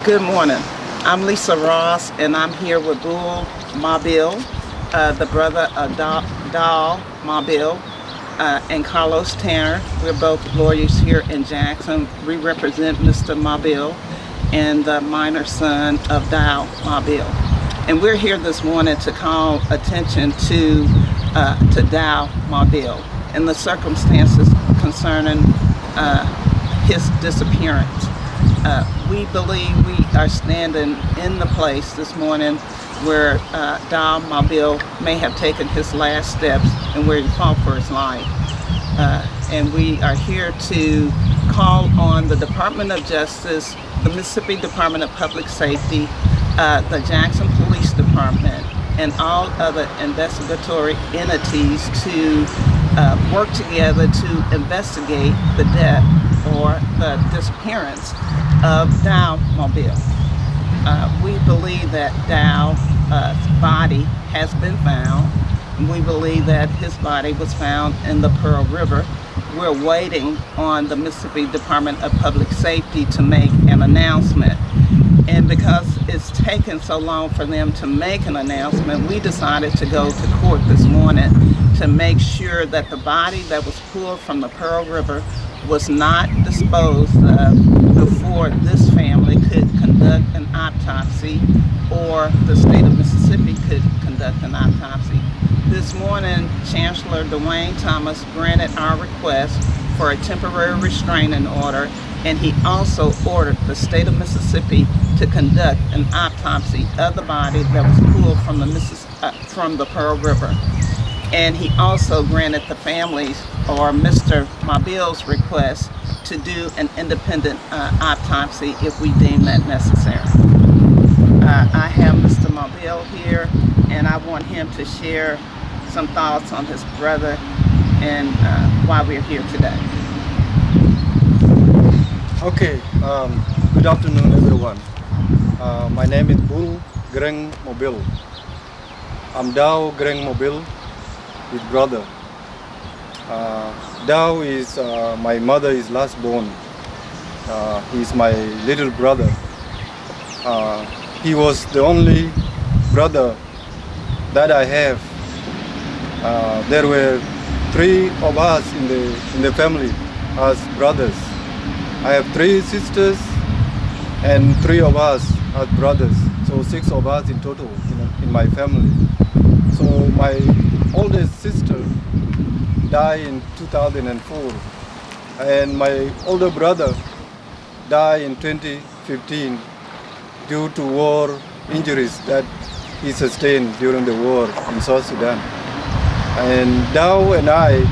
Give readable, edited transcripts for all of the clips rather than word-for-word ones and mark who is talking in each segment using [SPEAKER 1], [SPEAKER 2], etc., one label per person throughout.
[SPEAKER 1] Good morning. I'm Lisa Ross, and I'm here with Dau Mabil, the brother of Dau Mabil, and Carlos Tanner. We're both lawyers here in Jackson. We represent Mr. Mabil and the minor son of Dau Mabil. And we're here this morning to call attention to Dau Mabil and the circumstances concerning his disappearance. We believe we are standing in the place this morning where Dau Mabil may have taken his last steps and where he fought for his life. And we are here to call on the Department of Justice, the Mississippi Department of Public Safety, the Jackson Police Department, and all other investigatory entities to work together to investigate the death or the disappearance of Dau Mabil. We believe that Dau's body has been found. We believe that his body was found in the Pearl River. We're waiting on the Mississippi Department of Public Safety to make an announcement. And because it's taken so long for them to make an announcement, we decided to go to court this morning to make sure that the body that was pulled from the Pearl River was not disposed of before this family could conduct an autopsy or the state of Mississippi could conduct an autopsy. This morning, Chancellor Dwayne Thomas granted our request for a temporary restraining order, and he also ordered the state of Mississippi to conduct an autopsy of the body that was pulled from the Pearl River. And he also granted the families or Mr. Mabil's request to do an independent autopsy if we deem that necessary. I have Mr. Mabil here, and I want him to share some thoughts on his brother and why we're here today.
[SPEAKER 2] Okay, good afternoon everyone. My name is Dau Mabil. I'm Dau Mabil, his brother. Dau is my mother is last born. He's my little brother. He was the only brother that I have. There were three of us in the family as brothers. I have three sisters and three of us as brothers, so 6 of us in total in my family. So my oldest sister died in 2004, and my older brother died in 2015 due to war injuries that he sustained during the war in South Sudan. And Dau and I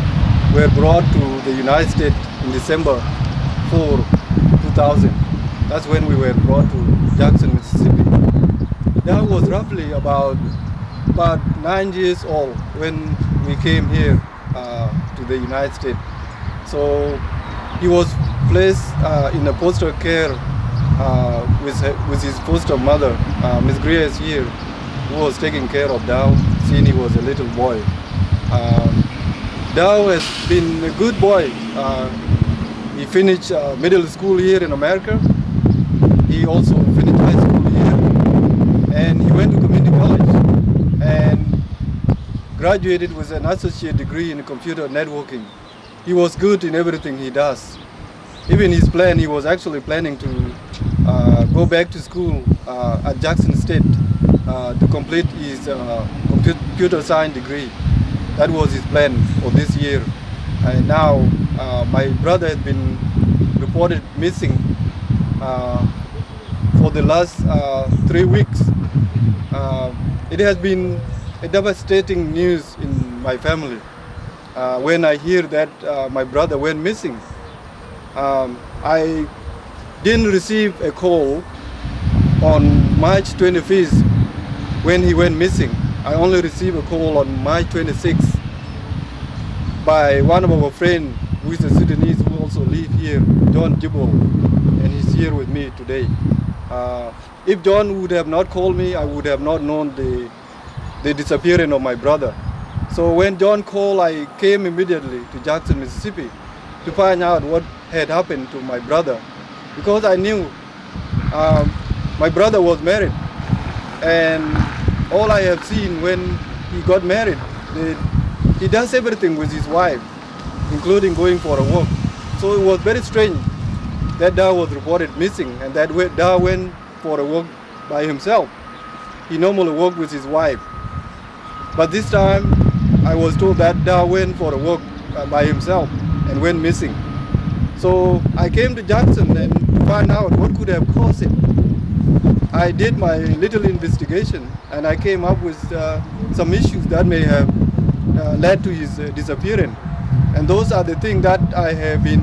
[SPEAKER 2] were brought to the United States in December 4, 2000. That's when we were brought to Jackson, Mississippi. Dau was roughly about 9 years old when we came here to the United States. So he was placed in a foster care with his foster mother, Miss Greer is here, who was taking care of Dau since he was a little boy. Dau has been a good boy. He finished middle school here in America. He also finished high school here, and he went to community college and graduated with an associate degree in computer networking. He was good in everything he does. Even his plan, he was actually planning to go back to school at Jackson State to complete his computer science degree. That was his plan for this year. And now my brother has been reported missing for the last 3 weeks. It has been a devastating news in my family. When I hear that my brother went missing, I didn't receive a call on March 25th when he went missing. I only received a call on March 26th by one of our friends who is a Sudanese who also live here, John Jibol, and he's here with me today. If John would have not called me, I would have not known the disappearance of my brother. So when John called, I came immediately to Jackson, Mississippi to find out what had happened to my brother, because I knew My brother was married, and all I have seen when he got married, he does everything with his wife, including going for a walk. So it was very strange that Dau was reported missing, and that Dau went for a walk by himself. He normally walked with his wife, but this time I was told that Dau went for a walk by himself and went missing. So I came to Jackson and to find out what could have caused it. I did my little investigation, and I came up with some issues that may have led to his disappearance. And those are the things that I have been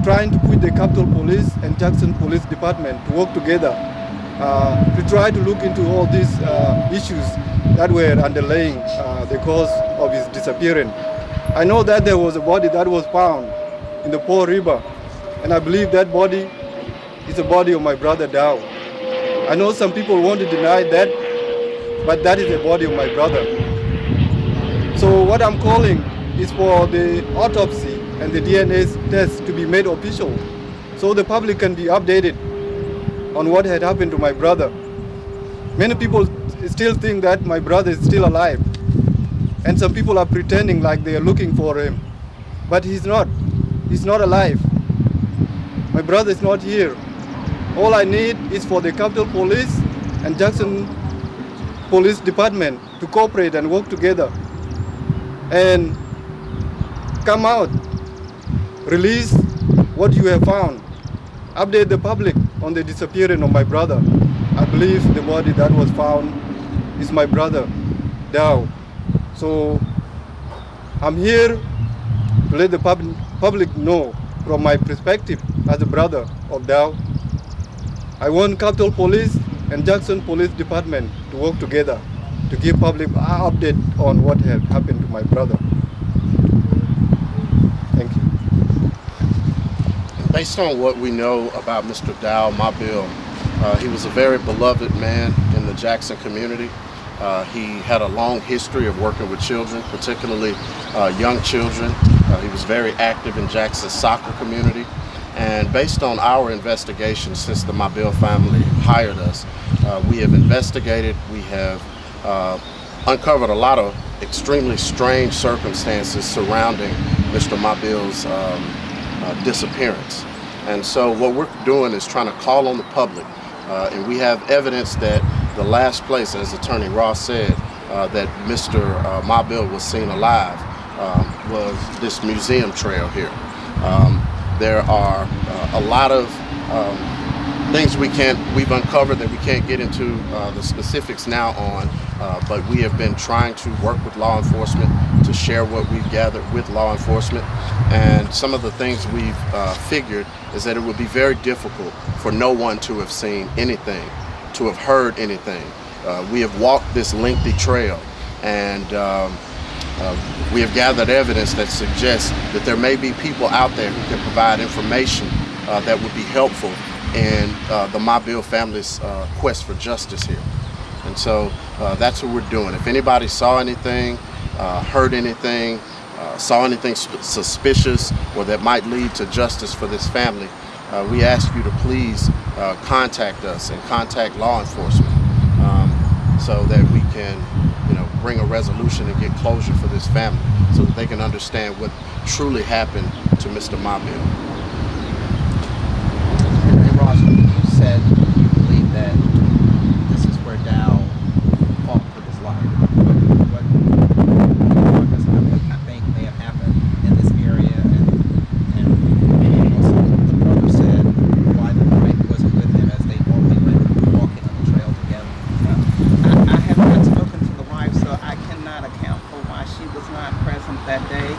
[SPEAKER 2] trying to put the Capitol Police and Jackson Police Department to work together to try to look into all these issues that were underlying the cause of his disappearance. I know that there was a body that was found in the Paw River, and I believe that body is the body of my brother Dau. I know some people want to deny that, but that is the body of my brother. So what I'm calling is for the autopsy and the DNA test to be made official, so the public can be updated on what had happened to my brother. Many people still think that my brother is still alive, and some people are pretending like they are looking for him, but he's not. He's not alive. My brother is not here. All I need is for the Capitol Police and Jackson Police Department to cooperate and work together and come out, release what you have found, update the public on the disappearance of my brother. I believe the body that was found is my brother, Dau. So I'm here to let the public know from my perspective as a brother of Dau. I want Capitol Police and Jackson Police Department to work together to give public an update on what had happened to my brother. Thank you.
[SPEAKER 3] Based on what we know about Mr. Dau Mabil, he was a very beloved man in the Jackson community. He had a long history of working with children, particularly young children. He was very active in Jackson's soccer community. And based on our investigation, since the Mabil family hired us, we have investigated, we have uncovered a lot of extremely strange circumstances surrounding Mr. Mabil's disappearance. And so what we're doing is trying to call on the public, and we have evidence that the last place, as Attorney Ross said, that Mr. Mabil was seen alive was this museum trail here. There are a lot of things we've uncovered that we can't get into the specifics now on, but we have been trying to work with law enforcement to share what we've gathered with law enforcement. And some of the things we've figured is that it would be very difficult for no one to have seen anything, to have heard anything. We have walked this lengthy trail, and we have gathered evidence that suggests that there may be people out there who can provide information that would be helpful in the Mabil family's quest for justice here. And so that's what we're doing. If anybody saw anything, heard anything, saw anything suspicious or that might lead to justice for this family, we ask you to please contact us and contact law enforcement so that we can bring a resolution and get closure for this family so that they can understand what truly happened to Mr. Mabil.
[SPEAKER 4] And Ross, you said you believe that this is where Dau fought for his life. What I think may have happened in this area, and also the brother said why the wife wasn't with him as they normally went walking on the trail together.
[SPEAKER 1] I have not spoken to the wife, so I cannot account for why she was not present that day.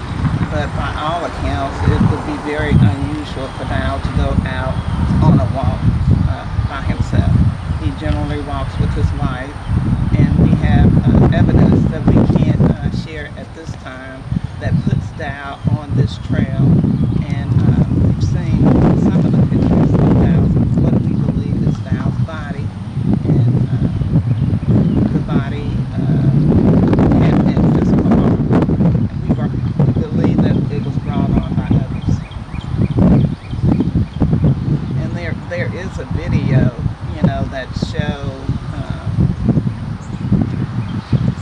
[SPEAKER 1] But by all accounts, it would be very unusual for Dau to go out on a walk by himself. He generally walks with his wife, and we have evidence that we can't share at this time that puts Dau on this trail. And we've seen some of the pictures of Dau's, what we believe is Dau's body, and the body had physical harm. And we believe that it was brought on by others. And there is a video, that show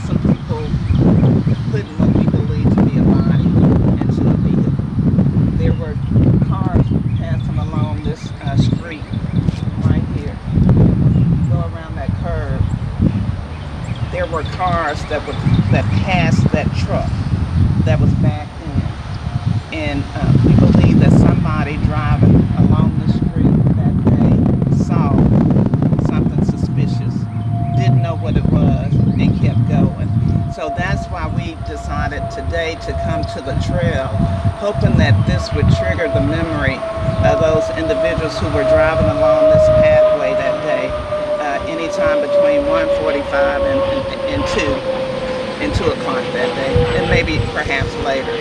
[SPEAKER 1] some people putting what we believe to be a body into a vehicle. There were cars passing along this street right here. Go around that curve. There were cars that passed that truck that was back in, and we believe that somebody driving along the street that day saw something suspicious, didn't know what it was, and kept going. So that's why we decided today to come to the trail, hoping that this would trigger the memory of those individuals who were driving along this pathway that day, anytime between 1:45 and 2 o'clock that day, and maybe perhaps later.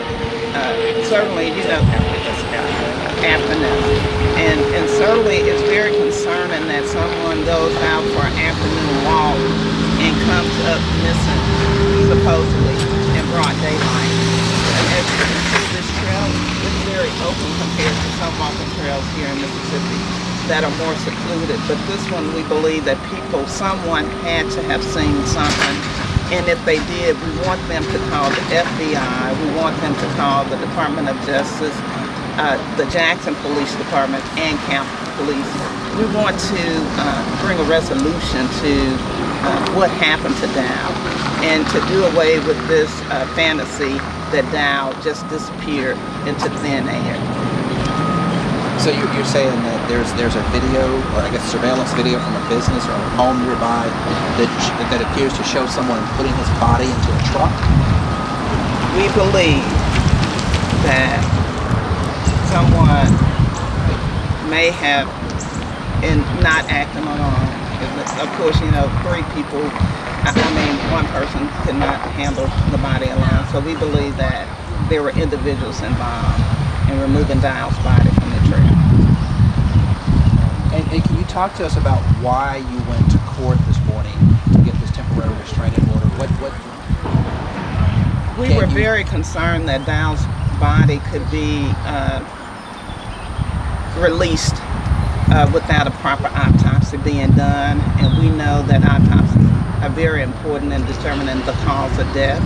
[SPEAKER 1] Certainly, afternoon. And certainly it's very concerning that someone goes out for an afternoon walk and comes up missing, supposedly, in broad daylight. And as you can see, this trail is very open compared to some walking trails here in Mississippi that are more secluded. But this one, we believe that someone had to have seen something. And if they did, we want them to call the FBI. We want them to call the Department of Justice, the Jackson Police Department, and Camp Police. We want to bring a resolution to what happened to Dau, and to do away with this fantasy that Dau just disappeared into thin air.
[SPEAKER 4] So you're saying that there's a video, or I guess surveillance video from a business or a home nearby that appears to show someone putting his body into a truck?
[SPEAKER 1] We believe that someone may have, in not acting alone. Of course, 3 people, one person could not handle the body alone. So we believe that there were individuals involved in removing Dau's body from the trail.
[SPEAKER 4] And can you talk to us about why you went to court this morning to get this temporary restraining order?
[SPEAKER 1] We were very concerned that Dau's body could be released without a proper autopsy being done, and we know that autopsies are very important in determining the cause of death.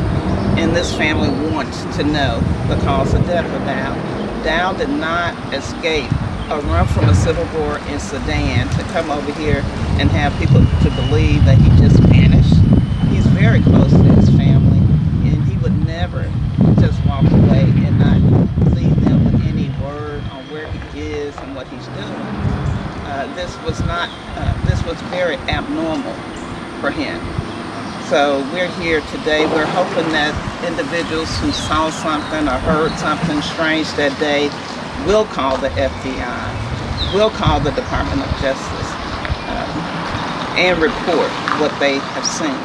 [SPEAKER 1] And this family wants to know the cause of death of Dau. Dau did not escape or run from a Civil War incident to come over here and have people to believe that he just vanished. He's very close to his family, and he would never just walk away and not leave them with any word on where he is and what he's doing. This was very abnormal for him. So we're here today. We're hoping that individuals who saw something or heard something strange that day will call the FBI, will call the Department of Justice, and report what they have seen.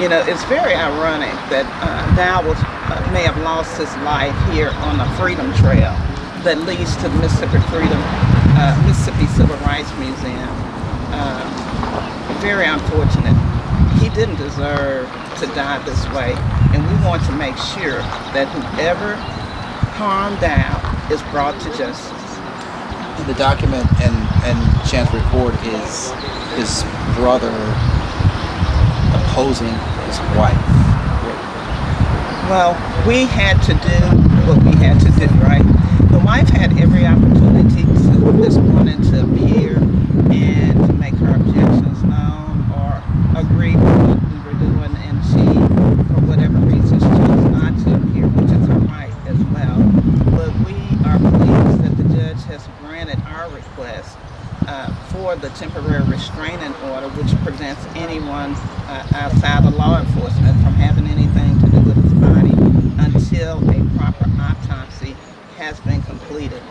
[SPEAKER 1] It's very ironic that Dau may have lost his life here on the Freedom Trail that leads to the Mississippi Civil Rights Museum. Very unfortunate. He didn't deserve to die this way, and we want to make sure that whoever harmed Dau is brought to justice.
[SPEAKER 4] In the document and Chan's report is his brother opposing his wife.
[SPEAKER 1] Well, we had to do what we had to do, right? The wife had every opportunity this morning to appear and to make her objections known or agree with what we were doing, and she, for whatever reason, chose not to appear, which is her right as well. But we are pleased that the judge has granted our request for the temporary restraining order, which prevents anyone outside of law enforcement from having anything to do with his body until a proper autopsy has been completed.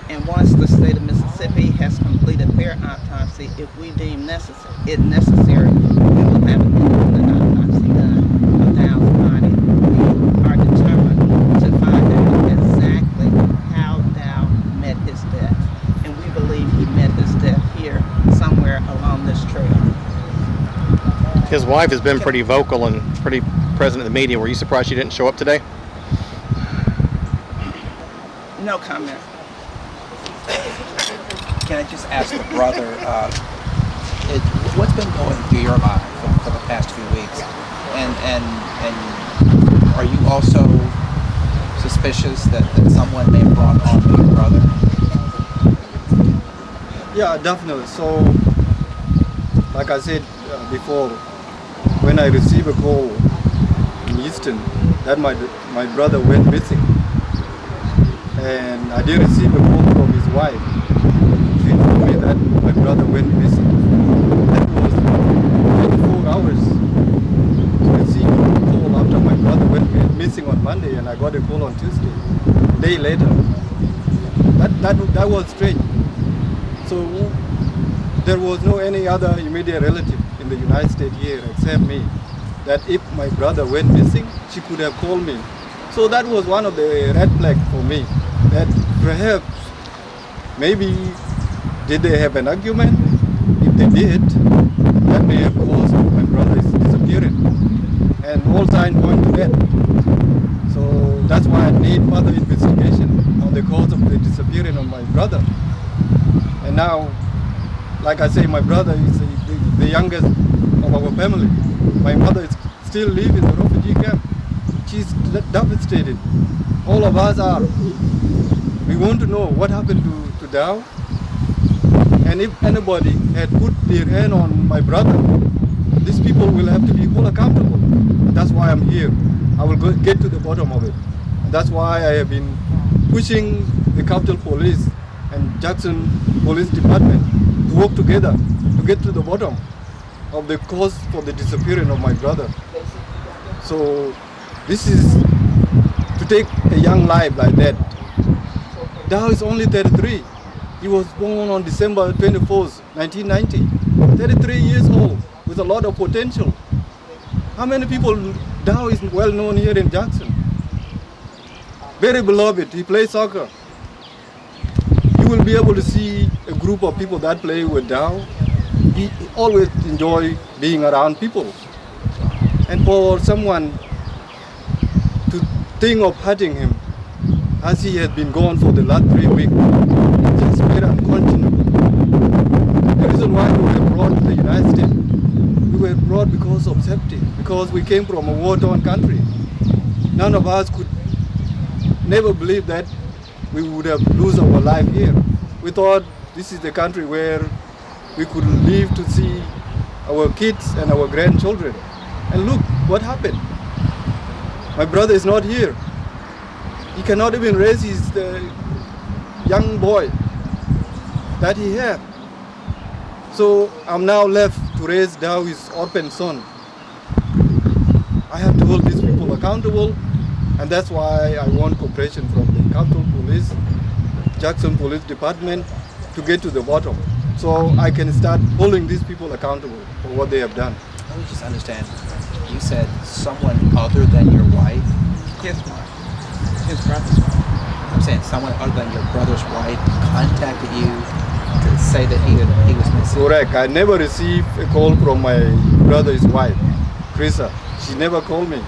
[SPEAKER 1] And once the state of Mississippi has completed their autopsy, if we deem it necessary, we will have an autopsy done of Dau's body. We are determined to find out exactly how Dau met his death. And we believe he met his death here somewhere along this trail.
[SPEAKER 5] His wife has been pretty vocal and pretty present in the media. Were you surprised she didn't show up today?
[SPEAKER 1] No comment.
[SPEAKER 4] Can I just ask the brother, what's been going through your mind for the past few weeks? And are you also suspicious that someone may have brought on your brother?
[SPEAKER 2] Yeah, definitely. So, like I said before, when I received a call in Easton that my brother went missing, and I did receive a call from his wife. She told me that my brother went missing. That was 24 hours to receive a call after my brother went missing on Monday, and I got a call on Tuesday. A day later. That was strange. So there was no any other immediate relative in the United States here except me, that if my brother went missing, she could have called me. So that was one of the red flags for me, that perhaps, maybe, did they have an argument? If they did, that may have caused my brother's disappearance. And all signs point to that. So that's why I need further investigation on the cause of the disappearance of my brother. And now, like I say, my brother is the youngest of our family. My mother is still lives in the refugee camp. She's devastated. All of us are. We want to know what happened to Dau. And if anybody had put their hand on my brother, these people will have to be held accountable. And that's why I'm here. I will get to the bottom of it. And that's why I have been pushing the Capital Police and Jackson Police Department to work together to get to the bottom of the cause for the disappearance of my brother. So this is to take a young life like that. Dau is only 33. He was born on December 24th, 1990. 33 years old with a lot of potential. How many people? Dau is well known here in Jackson. Very beloved. He plays soccer. You will be able to see a group of people that play with Dau. He always enjoy being around people. And for someone to think of hurting him, as he has been gone for the last 3 weeks, it's just very unconscionable. The reason why we were brought to the United States, we were brought because of safety, because we came from a war-torn country. None of us could never believe that we would have lose our life here. We thought this is the country where we could live to see our kids and our grandchildren. And look what happened. My brother is not here. He cannot even raise his young boy that he had. So I'm now left to raise Dau, his orphan son. I have to hold these people accountable, and that's why I want cooperation from the Capital Police, Jackson Police Department, to get to the bottom, so I can start holding these people accountable for what they have done.
[SPEAKER 4] Let me just understand. You said someone other than your wife?
[SPEAKER 1] His wife. His brother's wife.
[SPEAKER 4] I'm saying someone other than your brother's wife contacted you to say that he was missing.
[SPEAKER 2] Correct. I never received a call from my brother's wife, Krisa. She never called me.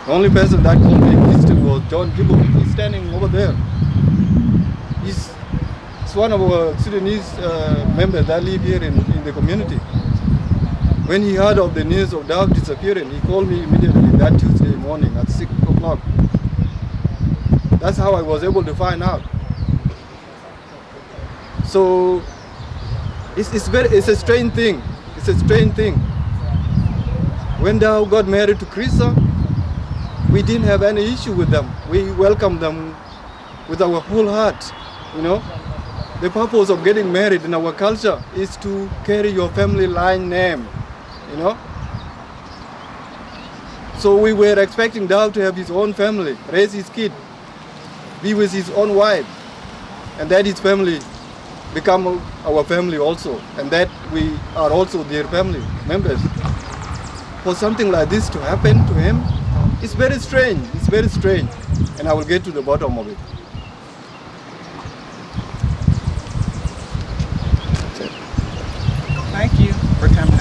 [SPEAKER 2] The only person that called me in Easton was John Gibble. He's standing over there. He's one of our Sudanese members that live here in the community. When he heard of the news of Dau disappearing, he called me immediately that Tuesday morning at 6 o'clock. That's how I was able to find out. So it's a strange thing. It's a strange thing. When Dau got married to Krisa, we didn't have any issue with them. We welcomed them with our whole heart, you know. The purpose of getting married in our culture is to carry your family line name, you know. So we were expecting Dau to have his own family, raise his kid, be with his own wife, and that his family become our family also, and that we are also their family members. For something like this to happen to him, it's very strange. It's very strange, and I will get to the bottom of it.
[SPEAKER 1] Thank you for coming.